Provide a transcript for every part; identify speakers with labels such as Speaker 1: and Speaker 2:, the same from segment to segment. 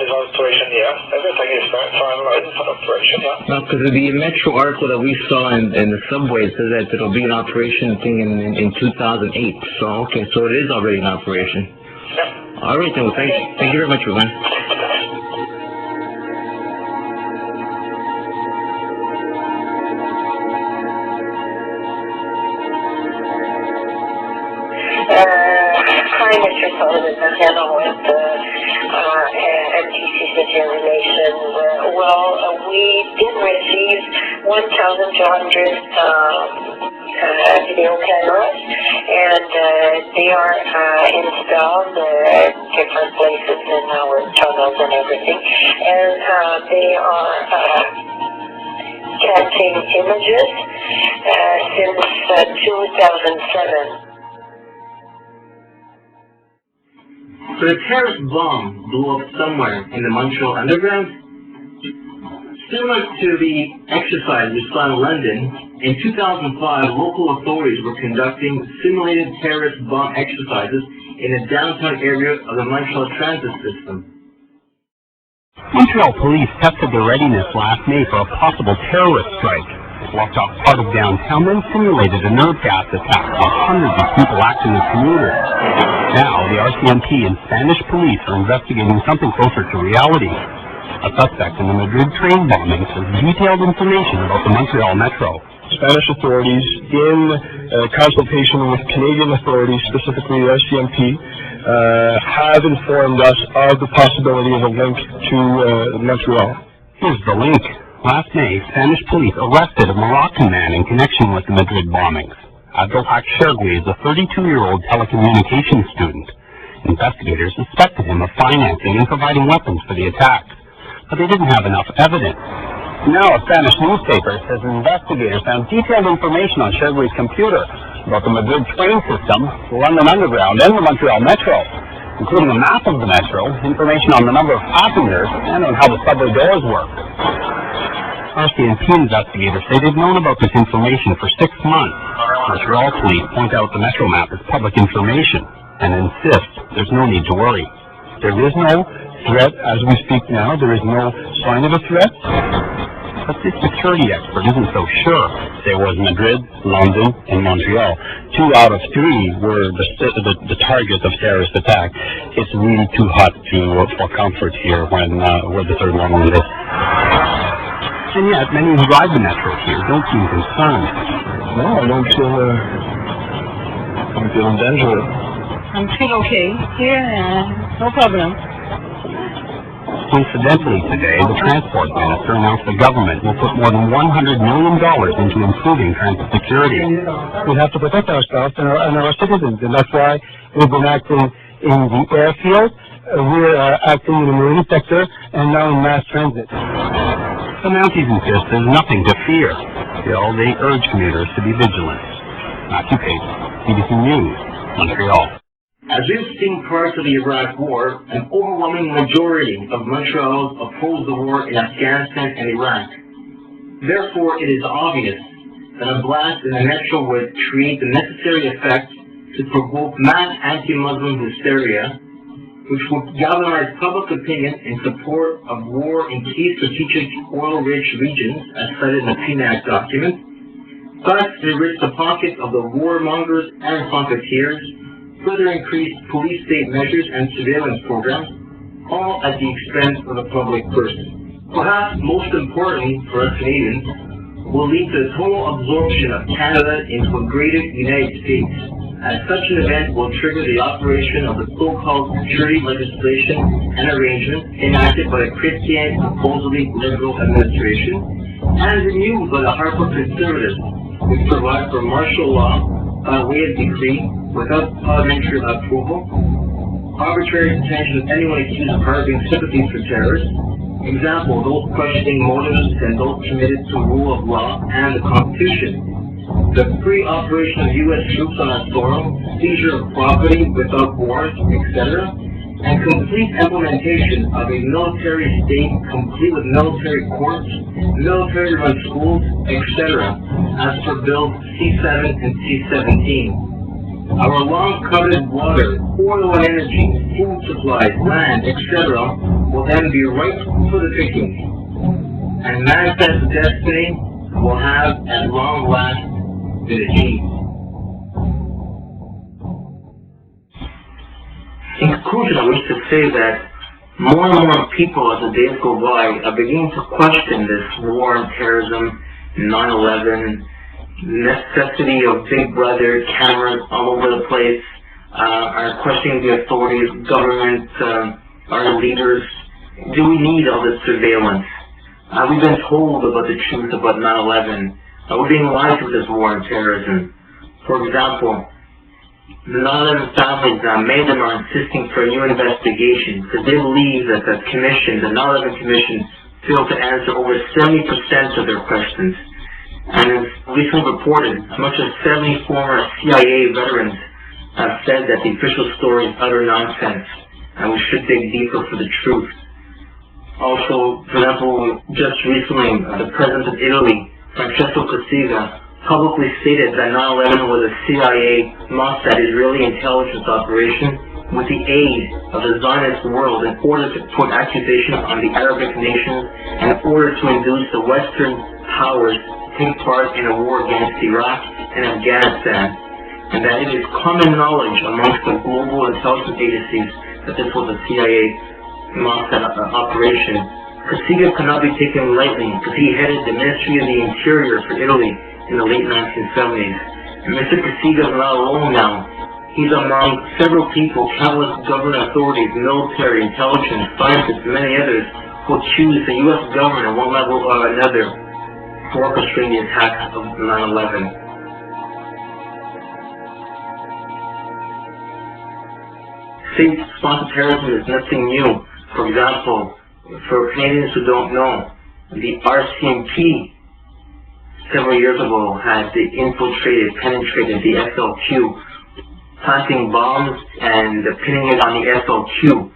Speaker 1: is operation, yeah. Everything is finalized for operation, yeah.
Speaker 2: Now, because of the Metro article that we saw in the subway, it says that it'll be an operation thing in 2008. So, okay, so it is already in operation.
Speaker 1: Yeah.
Speaker 2: All right, then. Well, thank you very much, Ruben.
Speaker 3: Hi, Mr. Sullivan, Hannah with MTC City Relation. We did receive 1,200 video cameras, and they are installed at different places in our tunnels and everything, and they are catching images since 2007.
Speaker 2: So the terrorist bomb blew up somewhere in the Montreal underground. Similar to the exercise we saw in London, in 2005, local authorities were conducting simulated terrorist bomb exercises in the downtown area of the Montreal transit system.
Speaker 4: Montreal police tested their readiness last May for a possible terrorist strike. Blocked off part of downtown and simulated a nerve gas attack with hundreds of people acting as commuters. Now, the RCMP and Spanish police are investigating something closer to reality. A suspect in the Madrid train bombings has detailed information about the Montreal Metro.
Speaker 5: Spanish authorities, in consultation with Canadian authorities, specifically the RCMP, have informed us of the possibility of a link to Montreal.
Speaker 4: Here's the link. Last May, Spanish police arrested a Moroccan man in connection with the Madrid bombings. Averts is a 32-year-old telecommunications student. Investigators suspected him of financing and providing weapons for the attacks, but they didn't have enough evidence. Now, a Spanish newspaper says investigators found detailed information on Shergui's computer about the Madrid train system, the London Underground, and the Montreal Metro, including a map of the Metro, information on the number of passengers, and on how the subway doors work. RCMP investigators say they've known about this information for 6 months. Montreal police point out the Metro map is public information and insist there's no need to worry.
Speaker 5: There is no threat as we speak now. There is no sign of a threat.
Speaker 4: But this security expert isn't so sure. There was Madrid, London, and Montreal. 2 out of 3 were the target of terrorist attack. It's really too hot for comfort here when we're the third one on this. And yet, many who ride the Metro here don't seem concerned.
Speaker 5: No, I don't feel in danger.
Speaker 6: I feel okay here, no problem.
Speaker 4: Coincidentally today, the transport minister announced the government will put more than $100 million into improving transit security.
Speaker 5: We have to protect ourselves and our citizens, and that's why we've been acting in the airfield, we're acting in the marine sector, and now in mass transit.
Speaker 4: The Mounties insist there's nothing to fear. Still, they urge commuters to be vigilant. Matthew Pace, BBC News, Montreal.
Speaker 2: As we've seen prior to the Iraq War, an overwhelming majority of Montrealers opposed the war in Afghanistan and Iraq. Therefore, it is obvious that a blast in the Metro would create the necessary effect to provoke mass anti-Muslim hysteria, which would galvanize public opinion in support of war in key strategic oil-rich regions, as cited in the PNAC document. Thus, enrich the pockets of the warmongers and profiteers, further increase police-state measures and surveillance programs, all at the expense of the public purse. Perhaps most importantly for us Canadians, will lead to the total absorption of Canada into a greater United States, as such an event will trigger the operation of the so-called security legislation and arrangements enacted by the Chrétien supposedly liberal administration and renewed by the Harper conservatives, which provide for martial law by way of decree without parliamentary approval, arbitrary detention of anyone accused of harboring sympathies for terrorists, example, those questioning motives and those committed to rule of law and the Constitution, the free operation of U.S. troops on our soil, seizure of property without wars, etc., and complete implementation of a military state complete with military courts, military-run schools, etc., as per Bills C-7 and C-17. Our long-coveted water, oil and energy, food supplies, land, etc., will then be ripe for the picking, and manifest destiny will have at long last been achieved. In conclusion, I wish to say that more and more people, as the days go by, are beginning to question this war on terrorism, 9/11, necessity of Big Brother cameras all over the place, are questioning the authorities, government, our leaders. Do we need all this surveillance? We've been told about the truth about 9/11. We're being lied to with this war on terrorism. For example, the 9/11 families, many of them are insisting for a new investigation because they believe that the commission, the 9/11 commission, failed to answer over 70% of their questions. And as recently reported, as much as 70 former CIA veterans have said that the official story is utter nonsense, and we should dig deeper for the truth. Also, for example, just recently, the president of Italy, Francesco Cossiga, publicly stated that 9/11 was a CIA Mossad Israeli intelligence operation with the aid of the Zionist world in order to put accusations on the Arabic nations and in order to induce the Western powers to take part in a war against Iraq and Afghanistan, and that it is common knowledge amongst the global intelligence agencies that this was a CIA Mossad operation. Cossiga cannot be taken lightly because he headed the Ministry of the Interior for Italy in the late 1970s. And Mr. Cossiga is not alone now. He's among several people, countless government authorities, military, intelligence, scientists, and many others who accuse the U.S. government at one level or another for orchestrating the attacks of 9/11. State-sponsored terrorism is nothing new. For example, for Canadians who don't know, the RCMP several years ago had penetrated the SLQ, planting bombs and pinning it on the SLQ.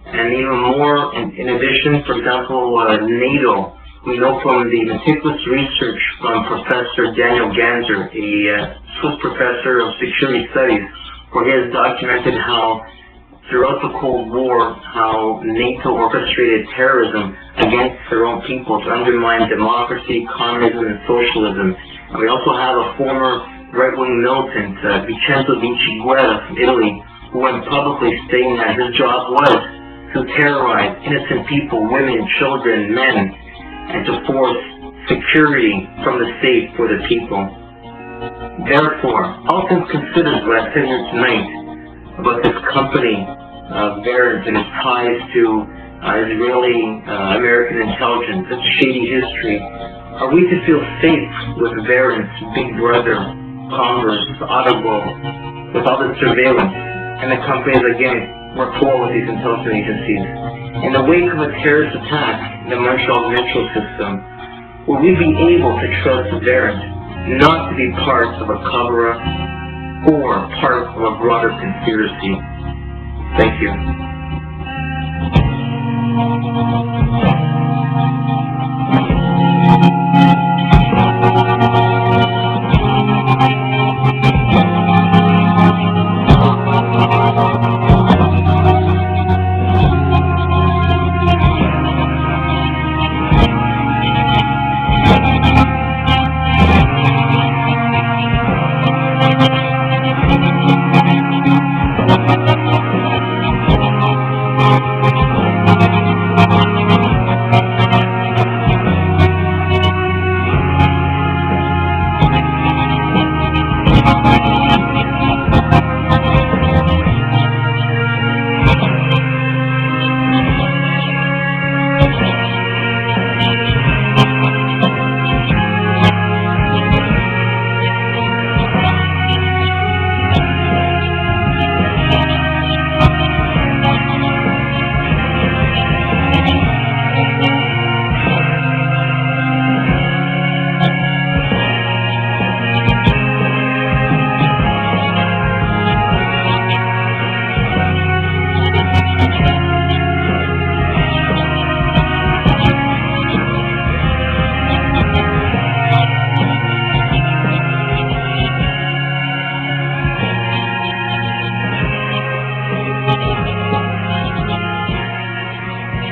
Speaker 2: And even more, in addition, for example, NATO, we know from the meticulous research from Professor Daniel Ganser, a Swiss professor of security studies, where he has documented how throughout the Cold War, how NATO orchestrated terrorism against their own people to undermine democracy, communism, and socialism. And we also have a former right-wing militant, Vincenzo Guerra from Italy, who went publicly stating that his job was to terrorize innocent people, women, children, men, and to force security from the state for the people. Therefore, all things considered, what I said here tonight about this company, Averts, and its ties to Israeli American intelligence, its shady history, are we to feel safe with Averts, Big Brother, Congress, Audible, with all the surveillance, and the companies again rapport with these intelligence agencies? In the wake of a terrorist attack in the Montreal metro system, will we be able to trust Averts not to be part of a cover-up or part of a broader conspiracy? Thank you.